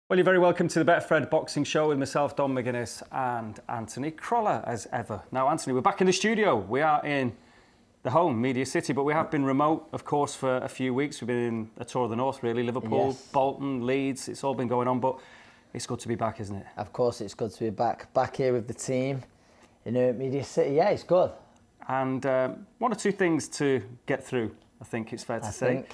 Well, you're very welcome to the Betfred Boxing Show with myself, Don McGuinness, and Anthony Crolla, as ever. Now, Anthony, we're back in the studio. We are in the home, Media City, but we have been remote, of course, for a few weeks. We've been in a tour of the north, really. Liverpool, yes. Bolton, Leeds, it's all been going on, but it's good to be back, isn't it? Of course, it's good to be back here with the team in Media City. Yeah, it's good. And one or two things to get through, I think it's fair to say.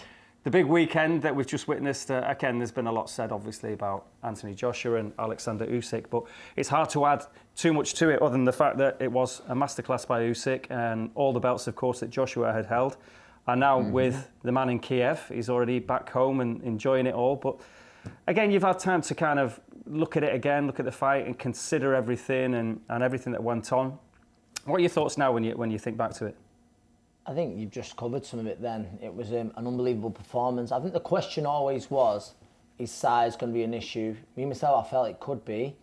The big weekend that we've just witnessed, again, there's been a lot said, obviously, about Anthony Joshua and Alexander Usyk, but it's hard to add too much to it other than the fact that it was a masterclass by Usyk and all the belts, of course, that Joshua had held. And now with the man in Kiev, he's already back home and enjoying it all. But again, you've had time to kind of look at it again, look at the fight and consider everything and everything that went on. What are your thoughts now when you think back to it? I think you've just covered some of it then. It was an unbelievable performance. I think the question always was, is size going to be an issue? Me, myself, I felt it could be.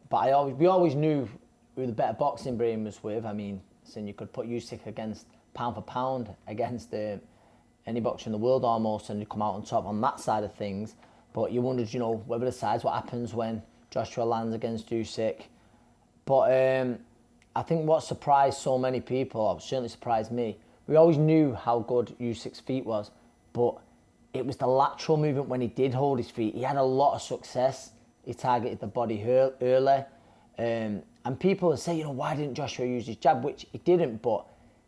But we always knew who the better boxing brain was with. I mean, you could put Usyk against pound for pound against any boxer in the world almost, and you come out on top on that side of things. But you wondered, whether the size, what happens when Joshua lands against Usyk. But I think what surprised so many people, or certainly surprised me, we always knew how good Usyk's feet was, but it was the lateral movement when he did hold his feet. He had a lot of success. He targeted the body early. And people would say, why didn't Joshua use his jab? Which he didn't, but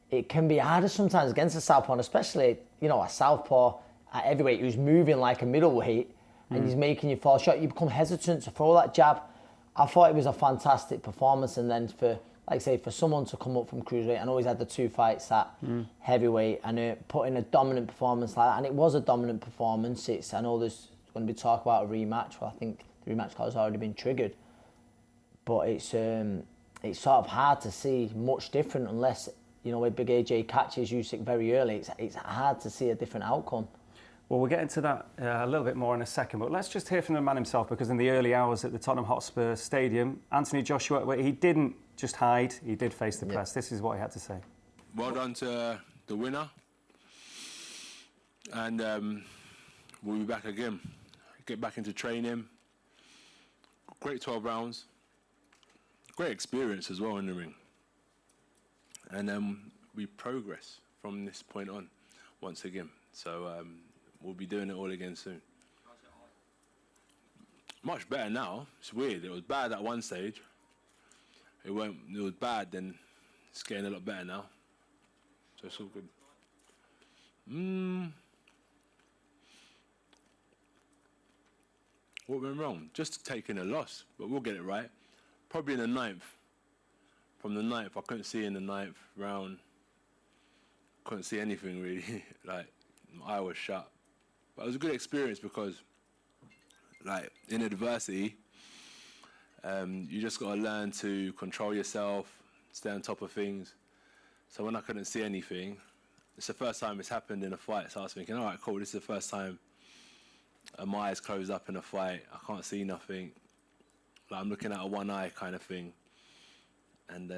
it can be harder sometimes against a southpaw, and especially, a southpaw at heavyweight who's moving like a middleweight and he's making you fall short. You become hesitant to throw that jab. I thought it was a fantastic performance, and then for someone to come up from cruiserweight, I know he's had the 2 fights at heavyweight and put in a dominant performance like that, and it was a dominant performance. I know there's going to be talk about a rematch. Well, I think the rematch card has already been triggered, but it's sort of hard to see much different unless when Big AJ catches Usyk very early. It's hard to see a different outcome. Well, we'll get into that a little bit more in a second, but let's just hear from the man himself, because in the early hours at the Tottenham Hotspur Stadium, Anthony Joshua, he didn't just hide, he did face the press. This is what he had to say. Well done to the winner, and we'll be back again. Get back into training. Great 12 rounds. Great experience as well in the ring. And we progress from this point on once again. So we'll be doing it all again soon. Much better now. It's weird. It was bad at one stage. It was bad, then it's getting a lot better now. So it's all good. What went wrong? Just taking a loss, but we'll get it right. Probably in the 9th. From the 9th, I couldn't see in the 9th round. Couldn't see anything really. Like, my eye was shut. But it was a good experience because, in adversity, you just got to learn to control yourself, stay on top of things. So when I couldn't see anything, it's the first time it's happened in a fight. So I was thinking, all right, cool, this is the first time my eyes closed up in a fight. I can't see nothing. I'm looking at a one eye kind of thing. And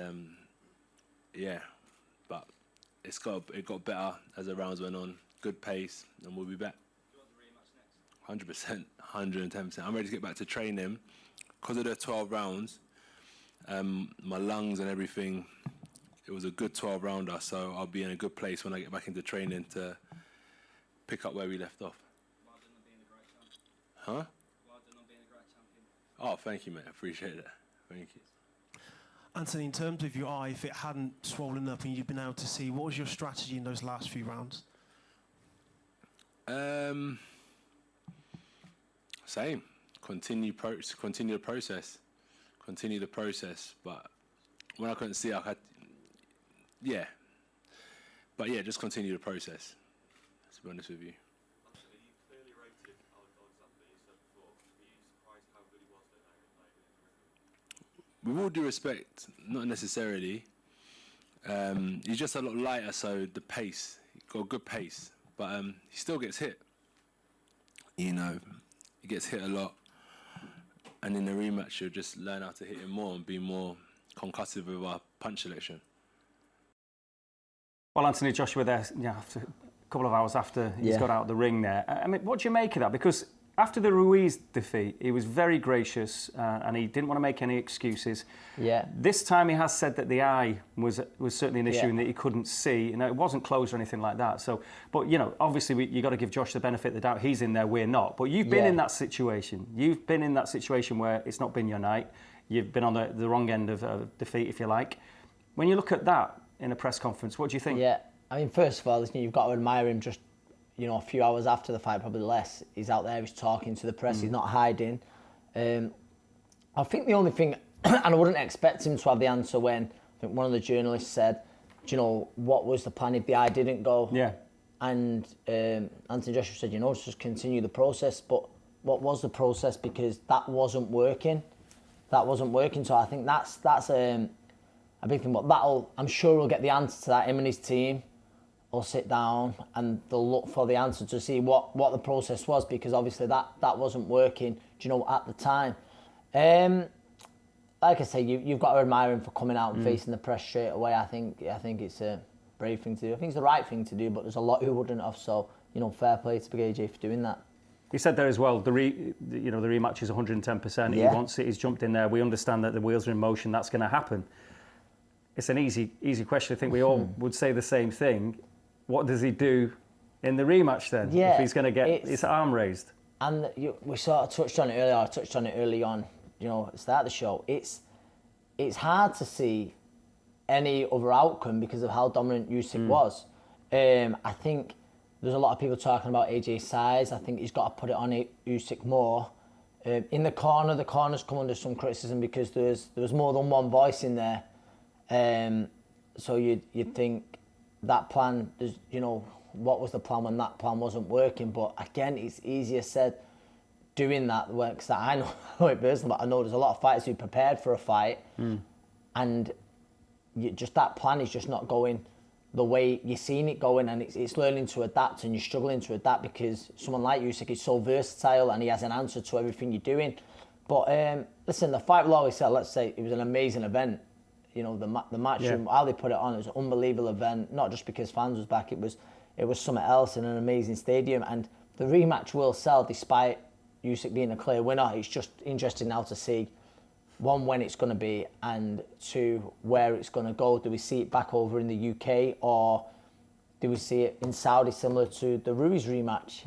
but it got better as the rounds went on. Good pace, and we'll be back. Do you want the rematch next? 100%, 110%. I'm ready to get back to training. Because of the 12 rounds, my lungs and everything, it was a good 12-rounder, so I'll be in a good place when I get back into training to pick up where we left off. Well done on being a great champion. Huh? Well done on being a great champion. Oh, thank you, mate. I appreciate it. Thank you. Anthony, in terms of your eye, if it hadn't swollen up and you'd been able to see, what was your strategy in those last few rounds? Same. Continue the process. But when I couldn't see, I had, just continue the process. To be honest with you. You clearly rated Alexander, you said before. Are you surprised how good he was that night? With all due respect, not necessarily. He's just a lot lighter, so the pace, he got a good pace, but he still gets hit. He gets hit a lot. And in the rematch, you'll just learn how to hit him more and be more concussive with our punch selection. Well, Anthony Joshua there, after a couple of hours after he's got out of the ring there. I mean, what do you make of that? Because after the Ruiz defeat, he was very gracious and he didn't want to make any excuses. Yeah. This time he has said that the eye was certainly an issue and that he couldn't see. You know, it wasn't closed or anything like that. So, but you know, obviously you got to give Josh the benefit of the doubt. He's in there, we're not. But you've been in that situation. You've been in that situation where it's not been your night. You've been on the wrong end of defeat, if you like. When you look at that in a press conference, what do you think? Yeah, I mean, first of all, listen, you've got to admire him just, you know, a few hours after the fight, probably less. He's out there, he's talking to the press, he's not hiding. I think the only thing, and I wouldn't expect him to have the answer when, I think one of the journalists said, do you know, what was the plan if the eye didn't go? Yeah. And Anthony Joshua said, you know, just continue the process. But what was the process? Because that wasn't working. That wasn't working. So I think that's a big thing. But I'm sure we'll get the answer to that. Him and his team will sit down and they'll look for the answer to see what the process was, because obviously that wasn't working, do you know, at the time. Like I say, you've got to admire him for coming out and facing the press straight away. I think it's a brave thing to do. I think it's the right thing to do, but there's a lot who wouldn't have. So, you know, fair play to Big AJ for doing that. He said there as well, the rematch is 110%. Yeah. He wants it, he's jumped in there. We understand that the wheels are in motion, that's going to happen. It's an easy question. I think we all would say the same thing. What does he do in the rematch then? Yeah, if he's going to get his arm raised? And we sort of touched on it earlier. I touched on it early on, you know, at the start of the show. It's hard to see any other outcome because of how dominant Usyk was. I think there's a lot of people talking about AJ's size. I think he's got to put it on Usyk more. In the corner's come under some criticism because there was more than one voice in there. So you'd think that plan, you know, what was the plan when that plan wasn't working? But again, it's easier said doing that because I know it personally, but I know there's a lot of fighters who prepared for a fight and just that plan is just not going the way you're seeing it going, and it's learning to adapt, and you're struggling to adapt because someone like Usyk is so versatile and he has an answer to everything you're doing. But listen, the fight will always say, let's say it was an amazing event. You know, the match room, how they put it on, it was an unbelievable event, not just because fans was back, it was something else in an amazing stadium. And the rematch will sell despite Usyk being a clear winner. It's just interesting now to see, one, when it's going to be, and two, where it's going to go. Do we see it back over in the UK, or do we see it in Saudi similar to the Ruiz rematch?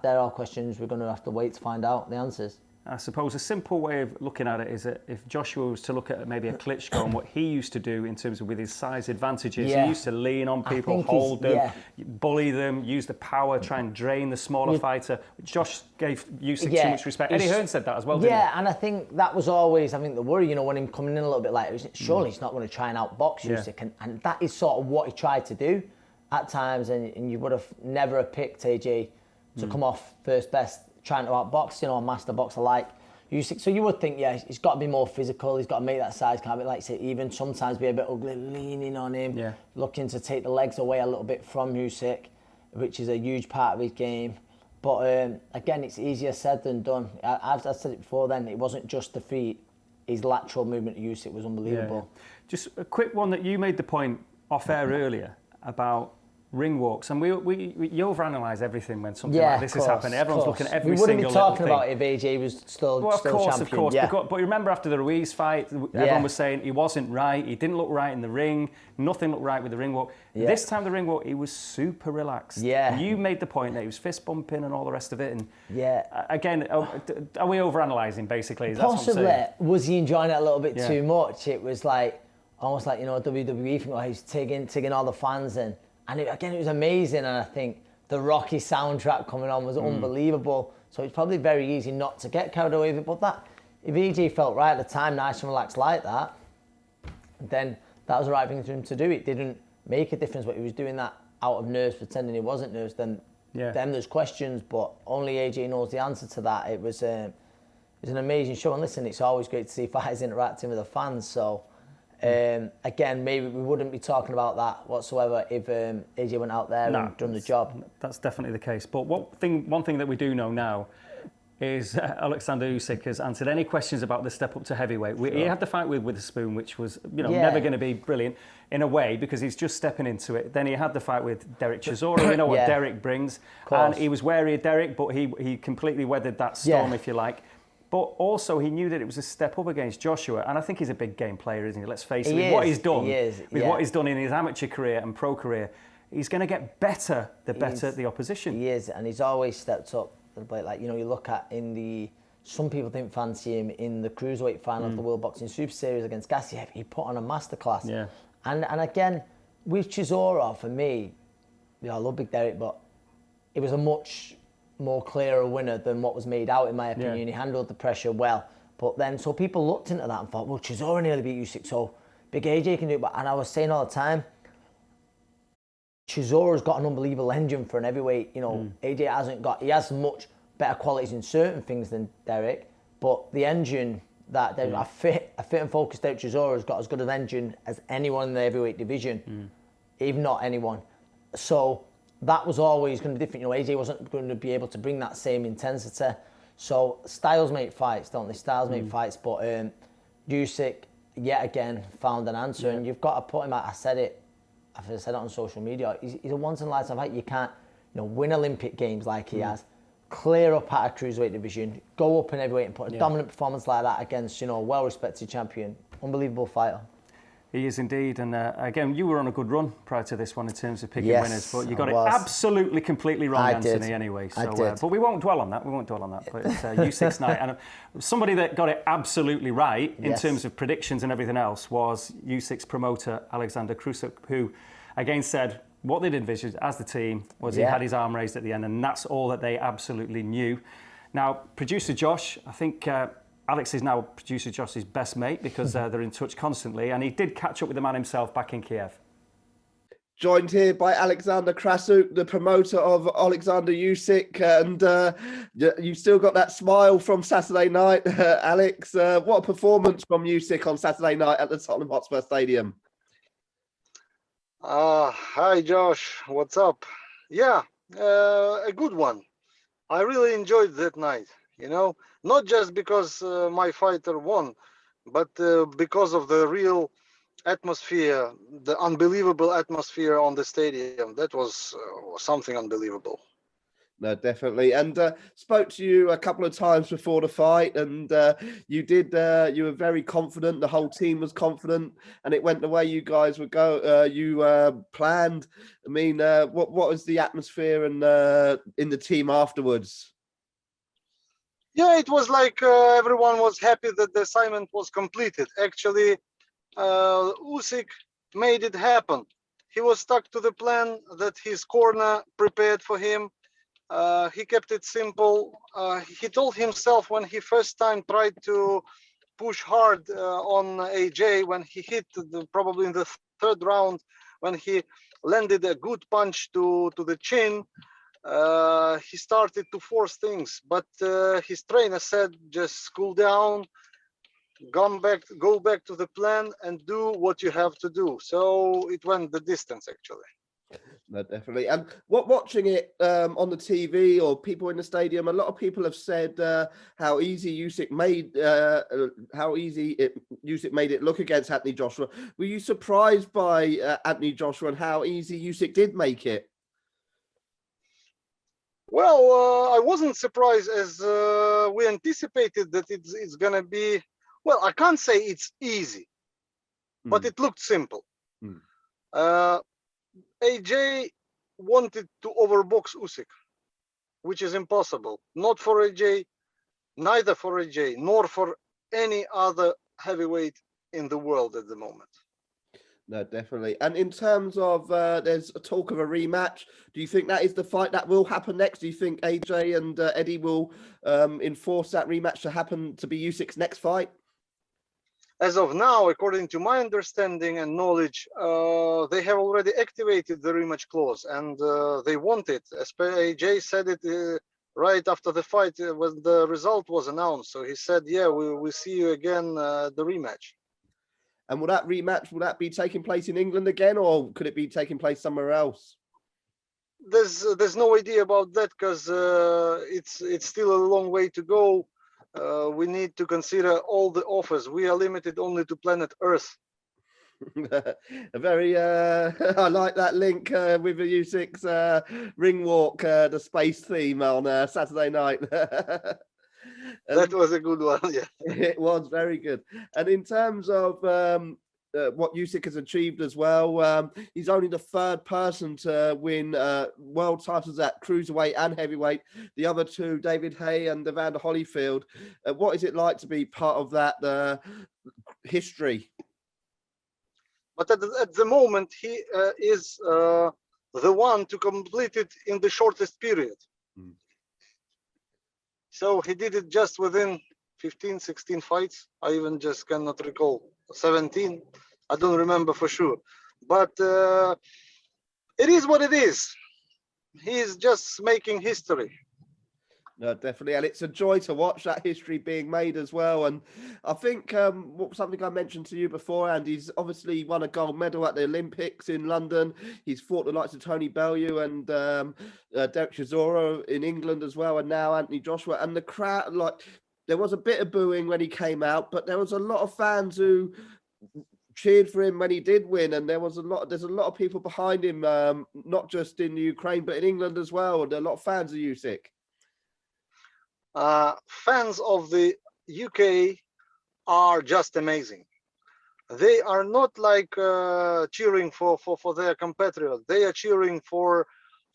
They're all questions we're going to have to wait to find out the answers. I suppose a simple way of looking at it is that if Joshua was to look at maybe a Klitschko and what he used to do in terms of with his size advantages, he used to lean on people, hold them, bully them, use the power, try and drain the smaller fighter. Josh gave Usyk too much respect. Eddie Hearn said that as well, didn't he? Yeah, and I think that was always, I think, the worry, you know, when him coming in a little bit later, surely he's not going to try and outbox Usyk, and that is sort of what he tried to do at times, and you would have never have picked AJ to come off first best, trying to outbox, you know, a master boxer like Usyk. So you would think, he's got to be more physical. He's got to make that size kind of, like say, even sometimes be a bit ugly, leaning on him, looking to take the legs away a little bit from Usyk, which is a huge part of his game. But again, it's easier said than done. As I said it before then, it wasn't just the feet. His lateral movement to Usyk was unbelievable. Yeah. Just a quick one that you made the point off air earlier about ring walks, and we overanalyze everything when something like this is happening. Everyone's looking at every single little thing. We wouldn't be talking about it if AJ was still champion. Of course. But remember after the Ruiz fight, everyone was saying he wasn't right, he didn't look right in the ring, nothing looked right with the ring walk. This time the ring walk, he was super relaxed. You made the point that he was fist bumping and all the rest of it. And again, are we overanalyzing basically? Possibly. Was he enjoying it a little bit too much? It was like, almost like, you know, WWE thing, like he's taking all the fans in. And it was amazing, and I think the Rocky soundtrack coming on was unbelievable. So it's probably very easy not to get carried away with it. But if AJ felt right at the time, nice and relaxed like that, then that was the right thing for him to do. It didn't make a difference, but he was doing that out of nerves, pretending he wasn't nervous. Then there's questions, but only AJ knows the answer to that. It was an amazing show, and listen, it's always great to see fighters interacting with the fans. So. Again, maybe we wouldn't be talking about that whatsoever if AJ went out there and done the job. That's definitely the case. But one thing that we do know now, is Alexander Usyk has answered any questions about the step up to heavyweight. He had the fight with Witherspoon, which was never going to be brilliant in a way because he's just stepping into it. Then he had the fight with Derek Chisora. We know what Derek brings, and he was wary of Derek, but he completely weathered that storm, if you like. But also he knew that it was a step up against Joshua, and I think he's a big game player, isn't he? Let's face it. With what he's done in his amateur career and pro career, he's going to get better the better the opposition. He is, and he's always stepped up. Like, you look at some people didn't fancy him in the cruiserweight final of the World Boxing Super Series against Gassiev. He put on a masterclass. Yeah. And again, with Chisora, for me, I love Big Derek, but it was a much more clearer winner than what was made out, in my opinion. Yeah. He handled the pressure well. But then, so people looked into that and thought, well, Chisora nearly beat Usyk, so Big AJ can do it. And I was saying all the time, Chisora's got an unbelievable engine for an heavyweight. AJ hasn't got. He has much better qualities in certain things than Derek, but the engine that a fit and focused out Chisora's got as good an engine as anyone in the heavyweight division, if not anyone. So that was always going to be different. AJ wasn't going to be able to bring that same intensity. So styles make fights, don't they? Styles make fights, but Usyk yet again found an answer, and you've got to put him out. I said it on social media. He's a once in a lifetime fight. You can't, win Olympic games like he has, clear up at a cruiserweight division, go up in heavyweight and put a dominant performance like that against, a well-respected champion. Unbelievable fighter. He is indeed, and again, you were on a good run prior to this one in terms of picking winners, but you got it absolutely, completely wrong, Anthony, anyway. So, but we won't dwell on that. But it's Usyk's night, and somebody that got it absolutely right in terms of predictions and everything else was Usyk's promoter, Alexander Krassyuk, who again said what they'd envisaged as the team was he had his arm raised at the end, and that's all that they absolutely knew. Now, producer Josh, I think Alex is now producer Josh's best mate because they're in touch constantly, and he did catch up with the man himself back in Kiev. Joined here by Alexander Krassyuk, the promoter of Oleksandr Usyk, and you've still got that smile from Saturday night, Alex. What a performance from Usyk on Saturday night at the Tottenham Hotspur Stadium. Hi, Josh. What's up? Yeah, a good one. I really enjoyed that night, not just because my fighter won, but because of the real atmosphere, the unbelievable atmosphere on the stadium. That was something unbelievable. No, definitely. And spoke to you a couple of times before the fight, and you were very confident. The whole team was confident, and it went the way you guys would go. You planned. I mean, what was the atmosphere and in the team afterwards? Yeah, it was like everyone was happy that the assignment was completed. Actually, Usyk made it happen. He was stuck to the plan that his corner prepared for him. He kept it simple. He told himself when he first time tried to push hard on AJ, when he hit probably in the third round, when he landed a good punch to the chin, he started to force things. But his trainer said, just cool down, go back to the plan and do what you have to do. So it went the distance, actually. No, definitely. And watching it on the TV or people in the stadium, a lot of people have said how easy Usyk made it look against Anthony Joshua. Were you surprised by Anthony Joshua and how easy Usyk did make it? Well, I wasn't surprised, as we anticipated that it's gonna be. Well, I can't say it's easy, but it looked simple. AJ wanted to overbox Usyk, which is impossible. Not for AJ, neither for AJ, nor for any other heavyweight in the world at the moment. No, definitely. And in terms of, there's a talk of a rematch. Do you think that is the fight that will happen next? Do you think AJ and Eddie will enforce that rematch to happen to be Usyk's next fight? As of now, according to my understanding and knowledge, they have already activated the rematch clause, and they want it. As AJ said it right after the fight when the result was announced. So he said, yeah, we'll see you again, the rematch. And will that rematch, be taking place in England again, or could it be taking place somewhere else? there's no idea about that because it's still a long way to go. We need to consider all the offers. We are limited only to planet Earth. A very I like that link with the U6 ring walk, the space theme on Saturday night. That was a good one. Yeah. It was very good. And in terms of what Usyk has achieved as well, he's only the third person to win world titles at cruiserweight and heavyweight. The other two, David Haye and Evander Holyfield. What is it like to be part of that history? But at the moment, he is the one to complete it in the shortest period. So he did it just within 15, 16 fights. I even just cannot recall. 17. I don't remember for sure. But it is what it is. He is just making history. No, definitely, and it's a joy to watch that history being made as well. And I think something I mentioned to you before, and he's obviously won a gold medal at the Olympics in London. He's fought the likes of Tony Bellew and Derek Chisora in England as well, and now Anthony Joshua. And the crowd, like, there was a bit of booing when he came out, but there was a lot of fans who cheered for him when he did win, and there's a lot of people behind him, not just in Ukraine but in England as well, and a lot of fans of Usyk. Fans of the UK are just amazing. They are not like cheering for their compatriot. They are cheering for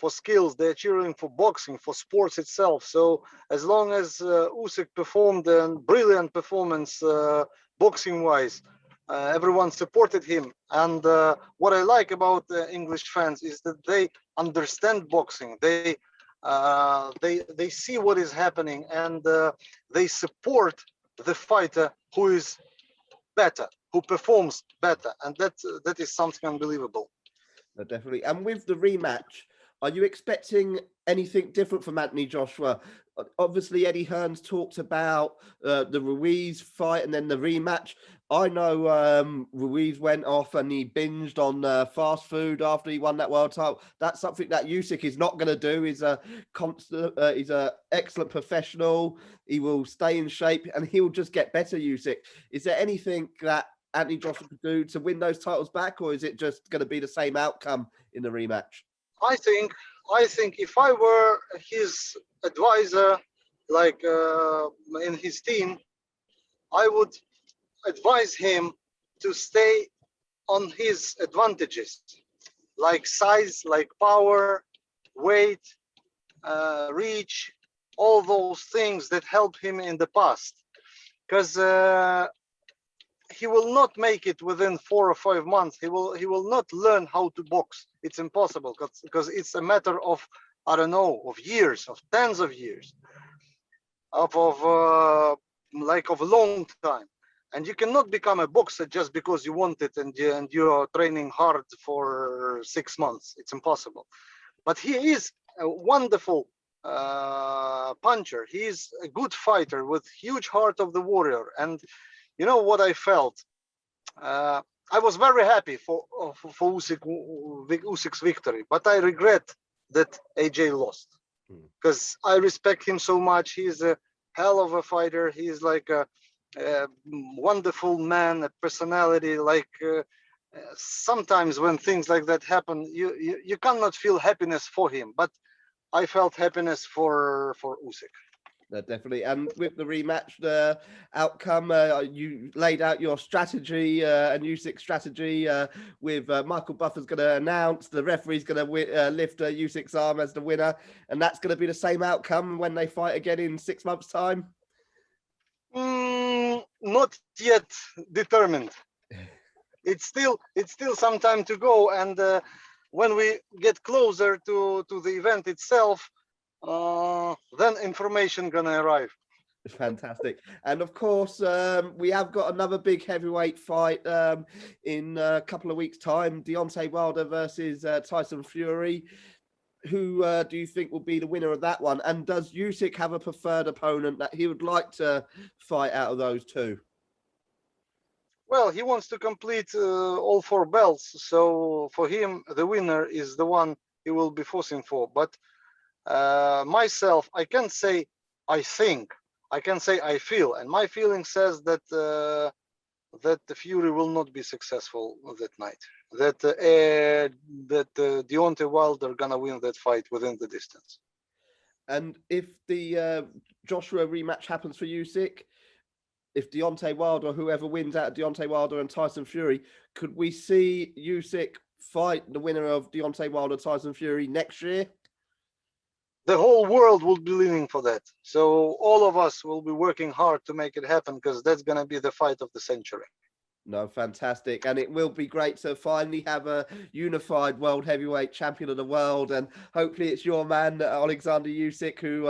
skills. They are cheering for boxing, for sports itself. So as long as Usyk performed a brilliant performance boxing-wise, everyone supported him. And what I like about English fans is that they understand boxing. They see what is happening, and they support the fighter who is better, who performs better, and that is something unbelievable. Definitely. And with the rematch, are you expecting anything different from Anthony Joshua? Obviously, Eddie Hearn's talked about the Ruiz fight and then the rematch. I know Ruiz went off and he binged on fast food after he won that world title. That's something that Usyk is not going to do. He's a constant. He's an excellent professional. He will stay in shape and he will just get better. Usyk. Is there anything that Anthony Joshua could do to win those titles back, or is it just going to be the same outcome in the rematch? I think if I were his advisor, like in his team, I would advise him to stay on his advantages, like size, like power, weight, reach, all those things that helped him in the past. Because he will not make it within 4 or 5 months. He will not learn how to box. It's impossible because it's a matter of, I don't know, of years, of tens of years, of a long time. And you cannot become a boxer just because you want it and you are training hard for 6 months. It's impossible. But he is a wonderful puncher. He is a good fighter with huge heart of the warrior. And you know what I felt? I was very happy for Usyk's victory, but I regret that AJ lost because I respect him so much. He's a hell of a fighter. He's like a wonderful man, a personality. Like sometimes when things like that happen, you cannot feel happiness for him, but I felt happiness for Usyk. Definitely. And with the rematch, the outcome, you laid out your strategy and Usyk's strategy with Michael Buffer's going to announce, the referee's going to lift Usyk's arm as the winner, and that's going to be the same outcome when they fight again in 6 months' time? Not yet determined. It's still some time to go, and when we get closer to the event itself, then information gonna arrive. Fantastic. And of course, we have got another big heavyweight fight in a couple of weeks' time. Deontay Wilder versus Tyson Fury. Who do you think will be the winner of that one? And does Usyk have a preferred opponent that he would like to fight out of those two? Well, he wants to complete all 4 belts. So for him, the winner is the one he will be forcing for. But myself, I can't say I think. I can say I feel, and my feeling says that that the Fury will not be successful that night. That Deontay Wilder gonna win that fight within the distance. And if the Joshua rematch happens for Usyk, if Deontay Wilder, whoever wins out of Deontay Wilder and Tyson Fury, could we see Usyk fight the winner of Deontay Wilder Tyson Fury next year? The whole world will be leaning for that. So all of us will be working hard to make it happen, because that's going to be the fight of the century. No, fantastic. And it will be great to finally have a unified world heavyweight champion of the world. And hopefully it's your man, Alexander Usyk, who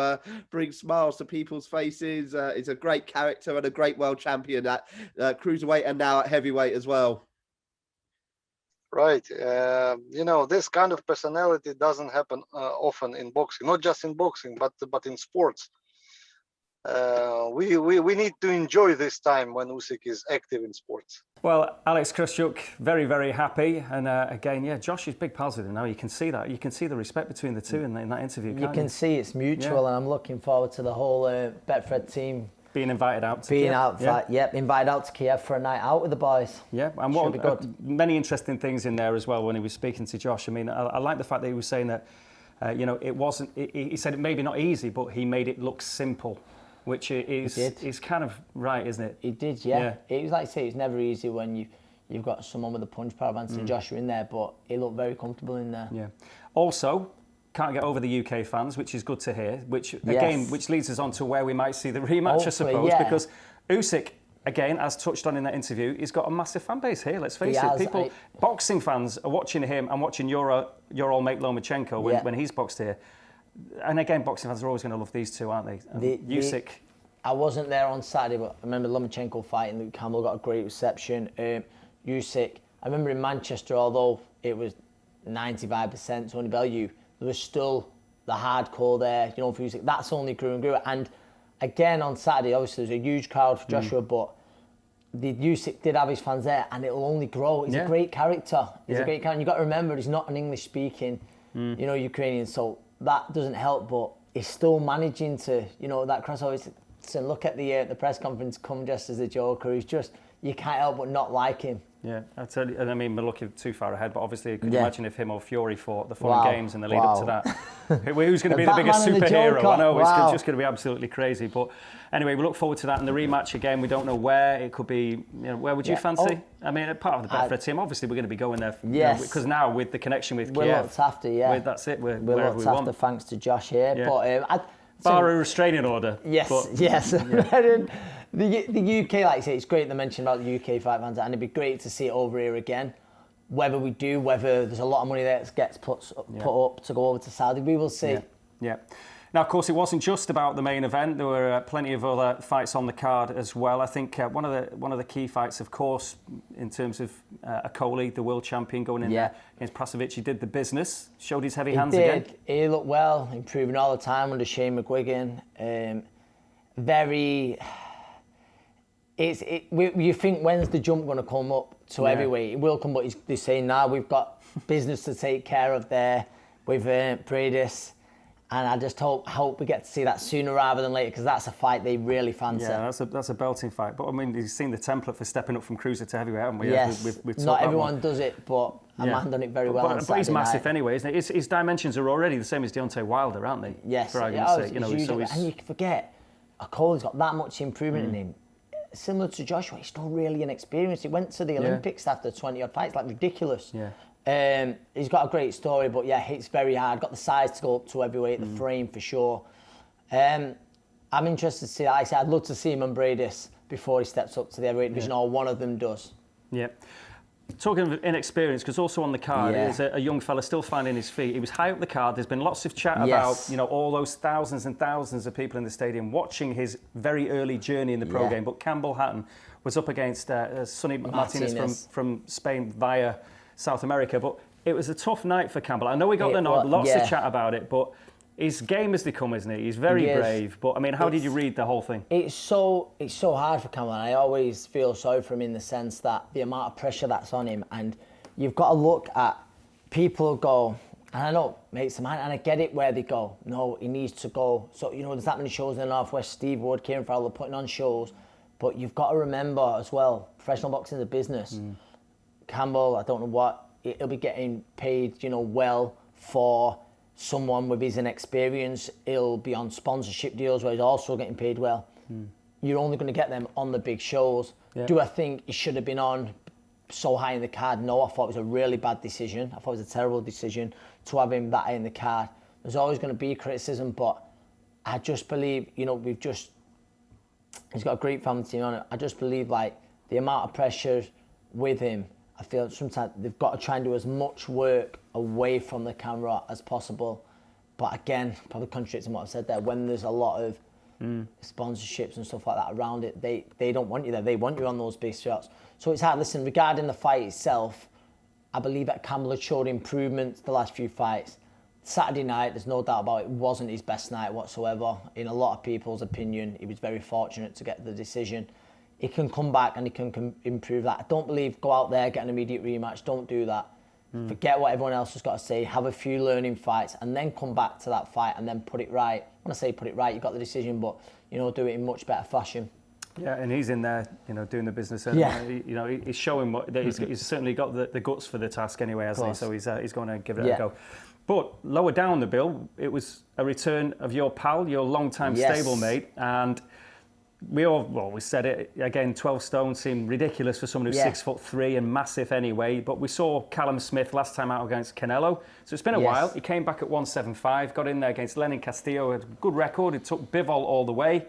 brings smiles to people's faces. Is a great character and a great world champion at cruiserweight and now at heavyweight as well. Right. This kind of personality doesn't happen often in boxing, not just in boxing, but in sports. We need to enjoy this time when Usyk is active in sports. Well, Alex Krassyuk, very, very happy. And again, yeah, Josh is big pals with him now. You can see that. You can see the respect between the two in that interview, can't you? You can see it's mutual, and I'm looking forward to the whole Betfred team being invited out to Kiev. Invited out to Kiev for a night out with the boys. Yeah, and should be good. Many interesting things in there as well when he was speaking to Josh. I mean, I like the fact that he was saying that, it wasn't, he said it maybe not easy, but he made it look simple, which is kind of right, isn't it? He did, yeah. It was like I say, it's never easy when you've got someone with a punch power of Anthony Joshua in there, but he looked very comfortable in there. Yeah. Also, can't get over the UK fans, which is good to hear, which leads us on to where we might see the rematch, I suppose, because Usyk, again, as touched on in that interview, he's got a massive fan base here, let's face it. Boxing fans are watching him and watching your old mate Lomachenko when he's boxed here. And again, boxing fans are always going to love these two, aren't they? Usyk. I wasn't there on Saturday, but I remember Lomachenko fighting. Luke Campbell got a great reception. Usyk, I remember in Manchester, although it was 95% Tony Bellew, there was still the hardcore there, for Usyk. That's only grew and grew. And again, on Saturday, obviously, there's a huge crowd for Joshua, but the Usyk did have his fans there, and it'll only grow. He's a great character. He's a great character. You've got to remember, he's not an English-speaking, Ukrainian, so that doesn't help, but he's still managing to, that crossover. So look at the press conference, come just as a Joker. He's just, you can't help but not like him. Yeah, I tell you, and I mean, we're looking too far ahead, but obviously, you could imagine if him or Fury fought the fun games in the lead up to that. Who's going to be the biggest superhero? I know, it's just going to be absolutely crazy. But anyway, we look forward to that. And the rematch, again, we don't know where. It could be, where would you fancy? I mean, part of the Betfred team, obviously, we're going to be going there. Yes. Because now, with the connection with Kiev. We're looked after, that's it. We're looked after, thanks to Josh here. Yeah. But bar a restraining order. Yes, yes. The UK, like I say, it's great they mentioned about the UK fight fans, and it'd be great to see it over here again. Whether we do, whether there's a lot of money that gets put up to go over to Saudi, we will see. Yeah. Now, of course, it wasn't just about the main event. There were plenty of other fights on the card as well. I think one of the key fights, of course, in terms of Akoli, the world champion, going in there against Prasovic, he did the business, showed his heavy hands again. He looked well, improving all the time under Shane McGuigan. You think, when's the jump going to come up to heavyweight? It will come, but they're saying now we've got business to take care of there with Bradis. And I just hope we get to see that sooner rather than later, because that's a fight they really fancy. Yeah, that's a belting fight. But I mean, you've seen the template for stepping up from cruiser to heavyweight, haven't we? Yes. Not everyone does it, but a man done it very well. But he's massive anyway, isn't he? His dimensions are already the same as Deontay Wilder, aren't they? Yes. For argument's sake, and you forget, Akoli's got that much improvement in him. Similar to Joshua, he's still really inexperienced. He went to the Olympics after 20-odd fights, like ridiculous. Yeah. He's got a great story, but it's very hard. Got the size to go up to heavyweight, the frame for sure. I'm interested to see that. Like I said, I'd love to see him and Bradis before he steps up to the heavyweight division, or one of them does. Yeah. Talking of inexperience, because also on the card is a young fella still finding his feet. He was high up the card. There's been lots of chat about all those thousands and thousands of people in the stadium watching his very early journey in the pro game. But Campbell Hatton was up against Sonny Martinez from Spain via South America. But it was a tough night for Campbell. I know we got the nod, lots of chat about it, but his game has become, isn't he? He's very brave. But I mean, how did you read the whole thing? It's so hard for Campbell. I always feel sorry for him in the sense that the amount of pressure that's on him, and you've got to look at people go, And I know, mates of mine, and I get it where they go. No, he needs to go. So, there's that many shows in the Northwest. Steve Wood, Kieran Fowler putting on shows. But you've got to remember as well, professional boxing is a business. Campbell, I don't know what, he'll be getting paid, well for someone with his inexperience. He'll be on sponsorship deals where he's also getting paid well. You're only going to get them on the big shows. Yeah. Do I think he should have been on so high in the card? No, I thought it was a really bad decision. I thought it was a terrible decision to have him that high in the card. There's always going to be criticism, but I just believe, he's got a great family team on it. I just believe, the amount of pressure with him, I feel sometimes they've got to try and do as much work away from the camera as possible. But again, probably contradicting what I've said there, when there's a lot of sponsorships and stuff like that around it, they don't want you there. They want you on those big shots. So it's hard. Listen, regarding the fight itself, I believe that Campbell had showed improvement the last few fights. Saturday night, there's no doubt about it, wasn't his best night whatsoever. In a lot of people's opinion, he was very fortunate to get the decision. He can come back and he can improve that. I don't believe go out there, get an immediate rematch. Don't do that. Forget what everyone else has got to say. Have a few learning fights and then come back to that fight and then put it right. When I say put it right, you got the decision, but, do it in much better fashion. Yeah, and he's in there, doing the business. Yeah. He's showing that he's certainly got the guts for the task anyway, hasn't he? So he's going to give it a go. But lower down the bill, it was a return of your pal, your long-time stablemate, and we said it again. 12 stone seemed ridiculous for someone who's 6'3" and massive anyway. But we saw Callum Smith last time out against Canelo, so it's been a while. He came back at 175, got in there against Manny Pacquiao, had a good record. He took Bivol all the way.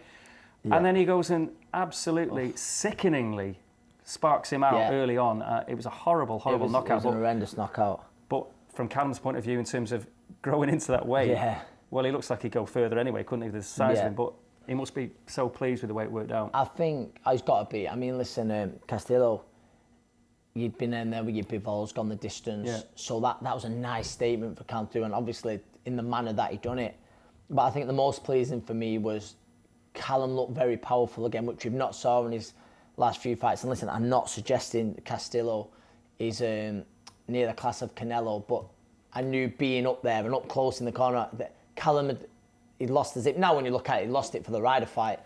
And then he goes and absolutely sickeningly sparks him out early on. It was a horrible knockout. It was a horrendous knockout. But from Callum's point of view, in terms of growing into that weight, well, he looks like he'd go further anyway, couldn't he, with the size of him? But he must be so pleased with the way it worked out. I think he's got to be. I mean, listen, Castillo, you'd been in there with your Bivol's gone the distance. Yeah. So that was a nice statement for Callum to do, and obviously in the manner that he'd done it. But I think the most pleasing for me was Callum looked very powerful again, which we've not saw in his last few fights. And listen, I'm not suggesting Castillo is near the class of Canelo, but I knew being up there and up close in the corner that Callum he'd lost the zip. Now when you look at it, he lost it for the Ryder fight.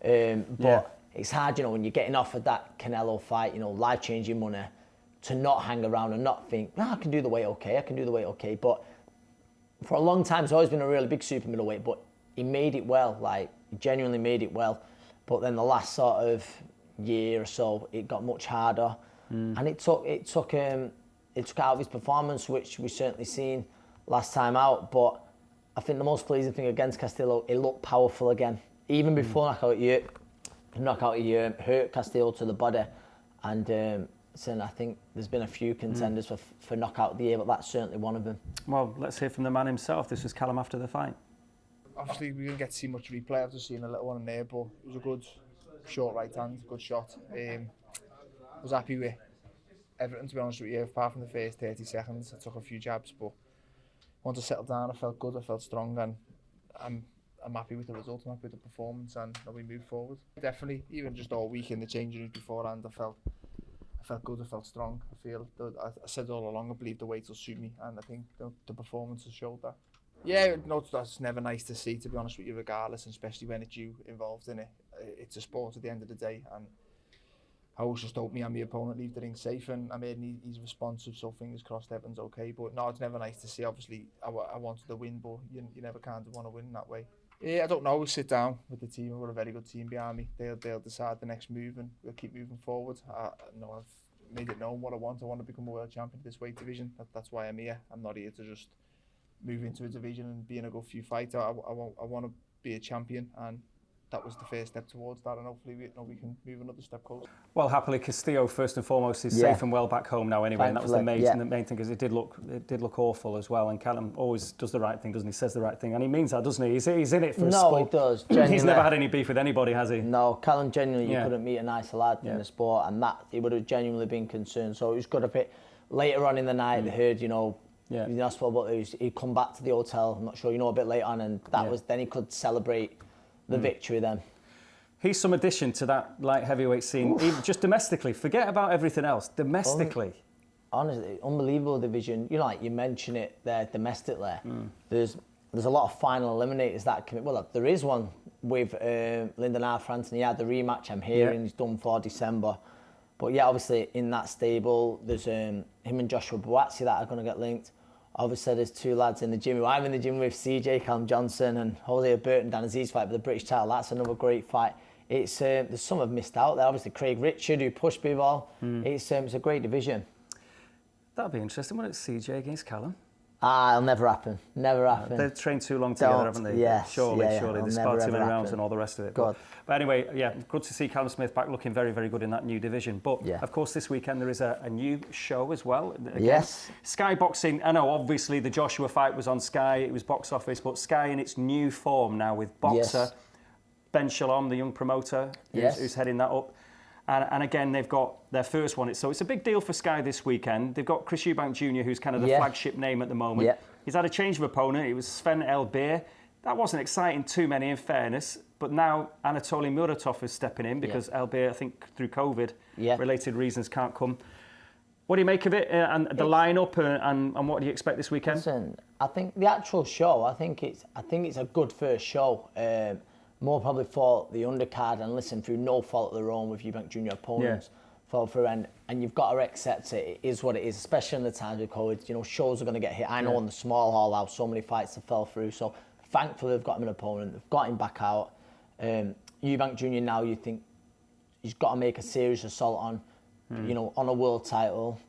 But it's hard, when you're getting offered that Canelo fight, life-changing money, to not hang around and not think, I can do the weight okay. But for a long time, he's always been a really big super middleweight, but he made it well, he genuinely made it well. But then the last sort of year or so, it got much harder. And it took out of his performance, which we certainly seen last time out. But I think the most pleasing thing against Castillo, it looked powerful again. Even before knockout year hurt Castillo to the body. And I think there's been a few contenders for knockout of the year, but that's certainly one of them. Well, let's hear from the man himself. This was Callum after the fight. Obviously, we didn't get to see much replay. I've just seen a little one in there, but it was a good short right hand, good shot. I was happy with everything, to be honest with you, apart from the first 30 seconds. I took a few jabs, but once I settled down, I felt good, I felt strong, and I'm happy with the result, I'm happy with the performance, and we move forward. Definitely, even just all week in the changing room beforehand, I felt good, I felt strong. I said all along, I believe the weight will suit me, and I think the performance has showed that. Yeah, no, that's never nice to see, to be honest with you, regardless, and especially when it's you involved in it. It's a sport at the end of the day, and I always just hope me and my opponent leave the ring safe, and I mean, he's responsive, so fingers crossed everyone's okay. But no, it's never nice to see. Obviously, I wanted to win, but you never kind of want to win that way. Yeah, I don't know. We'll sit down with the team. We've got a very good team behind me. They'll decide the next move, and we'll keep moving forward. I've made it known what I want. I want to become a world champion of this weight division. That's why I'm here. I'm not here to just move into a division and be in a good few fights. I want to be a champion, and that was the first step towards that, and hopefully we can move another step closer. Well, happily, Castillo first and foremost is safe and well back home now anyway, and that was the main thing, because it did look awful as well. And Callum always does the right thing, doesn't he? Says the right thing, and he means that, doesn't he? He's in it for a sport. No, he does. Genuinely. He's never had any beef with anybody, has he? No, Callum genuinely, you couldn't meet a nicer lad in the sport, and that he would have genuinely been concerned. So it was good a bit later on in the night. They heard, in the hospital, but he'd come back to the hotel. I'm not sure, a bit late on, and that was then he could celebrate the victory then. He's some addition to that light heavyweight scene, even just domestically. Forget about everything else. Domestically, honestly, unbelievable division. You know, like you mention it there domestically. There's a lot of final eliminators that can. Well, there is one with Lyndon R. Franson. He had the rematch. I'm hearing he's done for December. But yeah, obviously in that stable, there's him and Joshua Buatsi that are going to get linked. Obviously, there's two lads in the gym who I'm in the gym with, CJ, Callum Johnson, and Jose Burton, Dan Aziz fight for the British title. That's another great fight. It's there's some have missed out there. Obviously, Craig Richard, who pushed Bivol. It's a great division. That'll be interesting, won't it? CJ against Callum. It'll never happen. Never happen. They've trained too long together, haven't they? Yes. Surely. It'll They never, sparred too many ever rounds happen. and all the rest of it. God. But anyway, yeah, good to see Callum Smith back looking very, very good in that new division. But of course, this weekend there is a new show as well. Again, Yes. Sky Boxing. I know, obviously, the Joshua fight was on Sky. It was box office, but Sky in its new form now with boxer Ben Shalom, the young promoter, who's heading that up. And again, they've got their first one. So it's a big deal for Sky this weekend. They've got Chris Eubank Jr., who's kind of the flagship name at the moment. Yeah. He's had a change of opponent. It was Sven Elbeer. That wasn't exciting too many, in fairness. But now Anatoly Muratov is stepping in because Elbeer, I think, through COVID-related reasons, can't come. What do you make of it and the lineup and what do you expect this weekend? Listen, I think the actual show, I think it's a good first show. More probably for the undercard and listen through no fault of their own with Eubank Jr. opponents. Fall through and you've got to accept it. It is what it is, especially in the times with COVID. You know, shows are going to get hit. I know in the small hall how so many fights have fell through. So thankfully they've got him an opponent. They've got him back out. Eubank Jr. now you think he's got to make a serious assault on, you know, on a world title.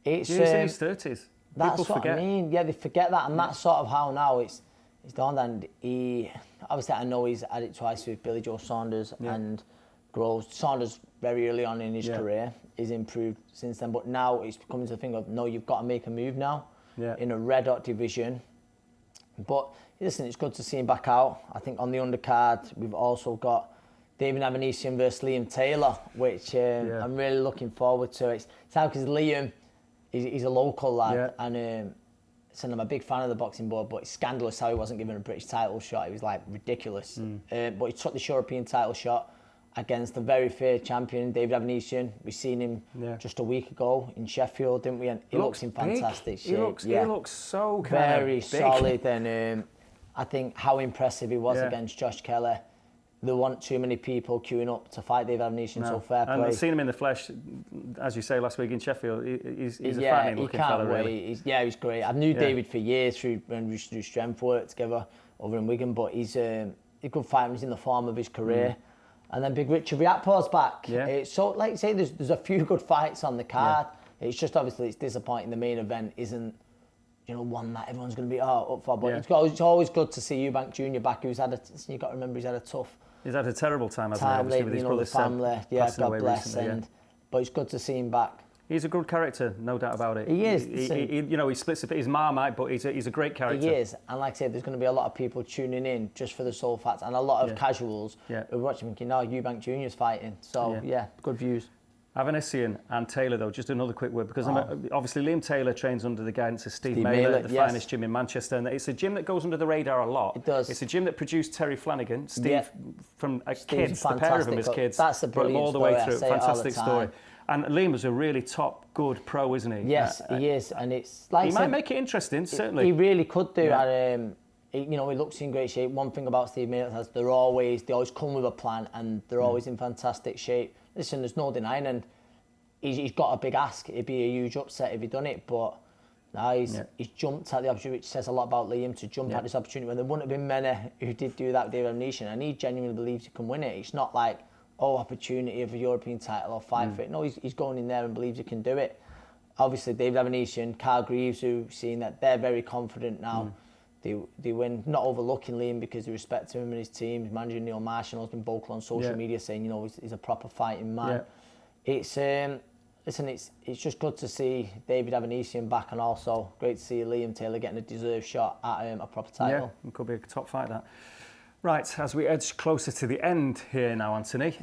It's he's in his 30s. That's what I mean. Yeah, they forget that, and that's sort of how now it's done. And he obviously I know he's had it twice with Billy Joe Saunders and Groves. Saunders very early on in his career is improved since then, but now it's coming to the thing of no, you've got to make a move now in a red hot division. But listen, it's good to see him back out. I think on the undercard we've also got David Avanesian versus Liam Taylor, which I'm really looking forward to. It's sad because Liam, he's a local lad, and I'm a big fan of the boxing board, but it's scandalous how he wasn't given a British title shot. It was like ridiculous. But he took the European title shot against a very fair champion, David Avanesian. We seen him just a week ago in Sheffield, didn't we? And he looks in fantastic shape. He looks so very big. solid, and I think how impressive he was against Josh Kelly. There weren't too many people queuing up to fight David Avanesian, so fair play. And I've seen him in the flesh, as you say, last week in Sheffield. He's a frightening looking fella, really. He's great. I've knew David for years when we used to do strength work together over in Wigan, but he's a good fighter. He's in the form of his career. And then Big Richard Riakpor's back. So, like you say, there's a few good fights on the card. It's just obviously it's disappointing the main event isn't, you know, one that everyone's going to be up for. But it's always good to see Eubank Jr. back. You've got to remember he's had a tough. He's had a terrible time, hasn't he? With his brother's family. God bless. Recently, but it's good to see him back. He's a good character, no doubt about it. He is. He splits a bit. He's Marmite, but he's a great character. He is. And like I said, there's going to be a lot of people tuning in just for the sole facts, and a lot of casuals who are watching thinking, no, Eubank Jr. is fighting. So, good views. Avanesian and Taylor, though, just another quick word, because obviously Liam Taylor trains under the guidance of Steve Mailer, the finest gym in Manchester, and it's a gym that goes under the radar a lot. It does. It's a gym that produced Terry Flanagan, Steve, from kids, the pair of them as kids. That's a brilliant all the story. way through. Fantastic story. And Liam was a really top, good pro, isn't he? Yes, he is, and it's like he might make it interesting. Certainly, he really could do. And, he looks in great shape. One thing about Steve Mailer is they always come with a plan, and they're always in fantastic shape. Listen, there's no denying, and he's got a big ask. It'd be a huge upset if he'd done it, but now he's jumped at the opportunity, which says a lot about Liam to jump at this opportunity when there wouldn't have been many who did do that with David Avanesian, and he genuinely believes he can win it. It's not like, opportunity of a European title or fight for it. No, he's going in there and believes he can do it. Obviously, David Avanesian, Carl Greaves, who've seen that they're very confident now. They win, not overlooking Liam because they respect him and his team. His manager Neil Marshall has been vocal on social media saying, he's a proper fighting man. It's listen, it's just good to see David Avanesian back, and also great to see Liam Taylor getting a deserved shot at a proper title. Yeah, it could be a top fight, that. Right, as we edge closer to the end here now, Anthony.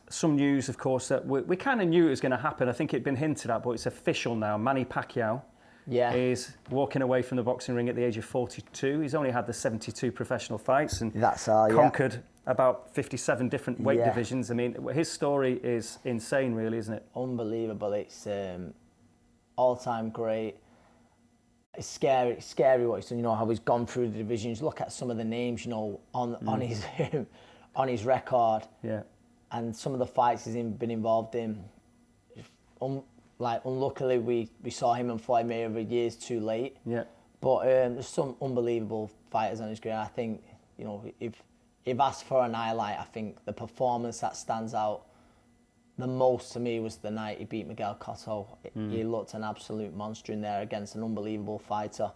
Some news, of course, that we kind of knew it was going to happen. I think it'd been hinted at, but it's official now. Manny Pacquiao is walking away from the boxing ring at the age of 42. He's only had the 72 professional fights and conquered about 57 different weight divisions. I mean, his story is insane, really, isn't it? Unbelievable. It's all-time great. It's scary what he's done. You know how he's gone through the divisions. Look at some of the names, you know, on his on his record. Yeah. And some of the fights he's been involved in. Unluckily, we saw him and Floyd Mayweather years too late. Yeah. But there's some unbelievable fighters on his career. I think, you know, if asked for an highlight, I think the performance that stands out the most to me was the night he beat Miguel Cotto. He looked an absolute monster in there against an unbelievable fighter.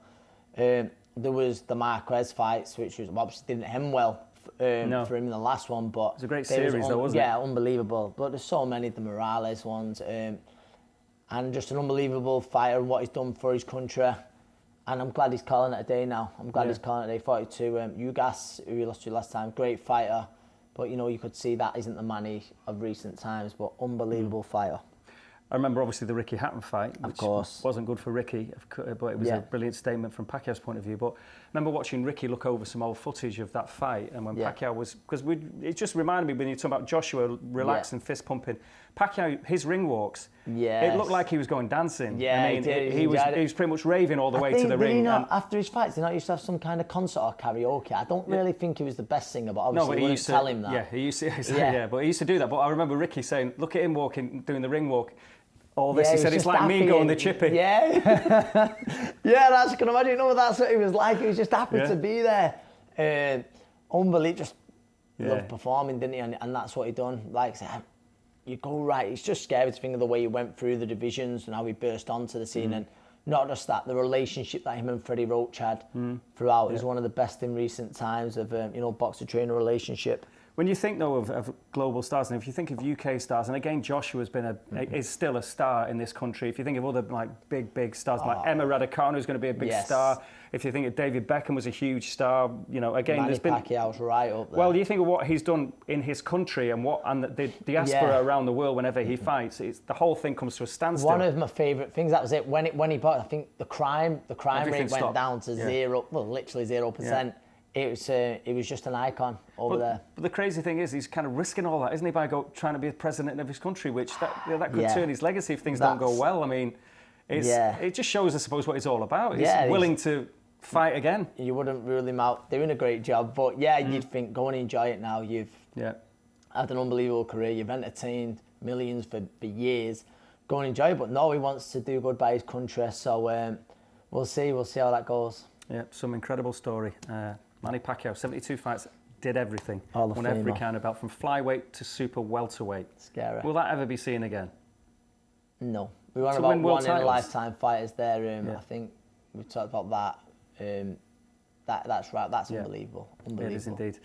There was the Marquez fights, which was obviously didn't end well for him in the last one, but it was a great series, though, wasn't it? Yeah, unbelievable. But there's so many, the Morales ones, and just an unbelievable fighter and what he's done for his country. And I'm glad he's calling it a day now. I'm glad he's calling it a day. 42. Ugas, who he lost to last time, great fighter. But, you know, you could see that isn't the Manny of recent times, but unbelievable fighter. I remember, obviously, the Ricky Hatton fight, which wasn't good for Ricky, but it was a brilliant statement from Pacquiao's point of view. But I remember watching Ricky look over some old footage of that fight, and when Pacquiao was... Because it just reminded me, when you talk about Joshua relaxing, fist pumping, Pacquiao, his ring walks, it looked like he was going dancing. Yeah, I mean, he was pretty much raving all the way to the ring. You know, after his fights, did not used to have some kind of concert or karaoke. I don't really think he was the best singer, but obviously he wouldn't tell him that. Yeah, he used to, but he used to do that. But I remember Ricky saying, look at him walking, doing the ring walk. All this, he said, it's like me going the chippy. Yeah, that's, I can imagine, you know, that's what he was like. He was just happy to be there. Unbelievable, just loved performing, didn't he? And that's what he done. Like I said, you go right, it's just scary to think of the way he went through the divisions and how he burst onto the scene. And not just that, the relationship that him and Freddie Roach had throughout is one of the best in recent times of, you know, boxer-trainer relationship. When you think, though, of global stars, and if you think of UK stars, and again, Joshua's been is still a star in this country. If you think of other big stars, like Emma Raducanu is going to be a big star. If you think of David Beckham was a huge star, you know, again, Manny there's been... Pacquiao's right up there. Well, you think of what he's done in his country and the diaspora around the world whenever he fights, the whole thing comes to a standstill. One of my favourite things, that was it, when he bought, I think the crime rate went down to zero, well, literally 0%. Yeah. It was just an icon over there. But the crazy thing is, he's kind of risking all that, isn't he, by trying to be the president of his country, which that could turn his legacy if things don't go well. I mean, it just shows, I suppose, what it's all about. He's willing to fight again. You wouldn't rule him out. Doing a great job, but you'd think, go and enjoy it now. You've had an unbelievable career. You've entertained millions for years. Go and enjoy it. But no, he wants to do good by his country. So we'll see how that goes. Yeah, some incredible story. Manny Pacquiao, 72 fights, did everything. Won every kind of belt, from flyweight to super welterweight. Scary. Will that ever be seen again? No. We won about one in a lifetime fighters there. I think we talked about that. That's right. That's unbelievable. Unbelievable. It is indeed.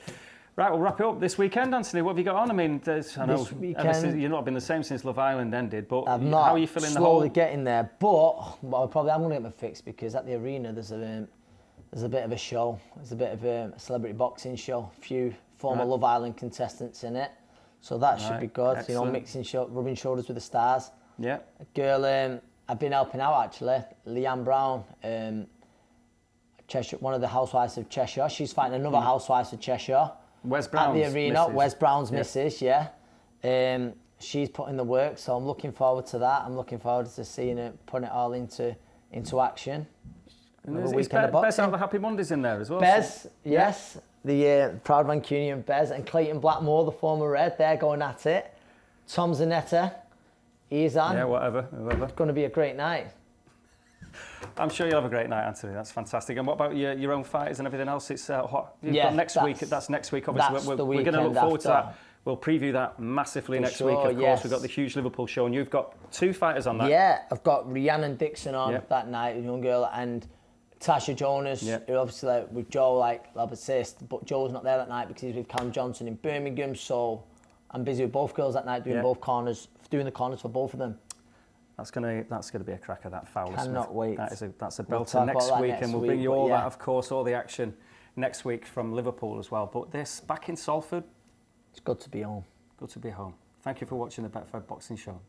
Right, we'll wrap it up this weekend, Anthony. What have you got on? I mean, I know you've not been the same since Love Island ended, but how are you feeling? Slowly getting there, but probably I'm going to get my fix, because at the arena there's a bit of a show. There's a bit of a celebrity boxing show. A few former Love Island contestants in it. So that should be good. Excellent. You know, rubbing shoulders with the stars. Yeah. A girl I've been helping out, actually, Leanne Brown, Cheshire, one of the housewives of Cheshire. She's fighting another housewife of Cheshire. Wes Brown's at the arena. missus. Wes Brown's missus, she's putting the work, so I'm looking forward to that. I'm looking forward to seeing it, putting it all into action. Is Bez out the Happy Mondays in there as well? Bez, yes. The proud Mancunian Bez, and Clayton Blackmore, the former Red, they're going at it. Tom Zanetta, he's on. Yeah, whatever. It's going to be a great night. I'm sure you'll have a great night, Anthony. That's fantastic. And what about your own fighters and everything else? It's hot. You've got next week. That's next week, obviously. We're going to look forward to that. We'll preview that massively next week, of course. We've got the huge Liverpool show, and you've got 2 fighters on that. Yeah, I've got Rhiannon Dixon on that night, a young girl, and Tasha Jonas, who obviously with Joe, I'll assist, but Joe's not there that night because he's with Callum Johnson in Birmingham, so I'm busy with both girls that night, doing both corners, doing the corners for both of them. That's gonna be a cracker, that Fowler Smith. Cannot wait. That's a belter next week, and we'll bring you all that, of course, all the action next week from Liverpool as well. But this, back in Salford. It's good to be home. Good to be home. Thank you for watching the Betfred Boxing Show.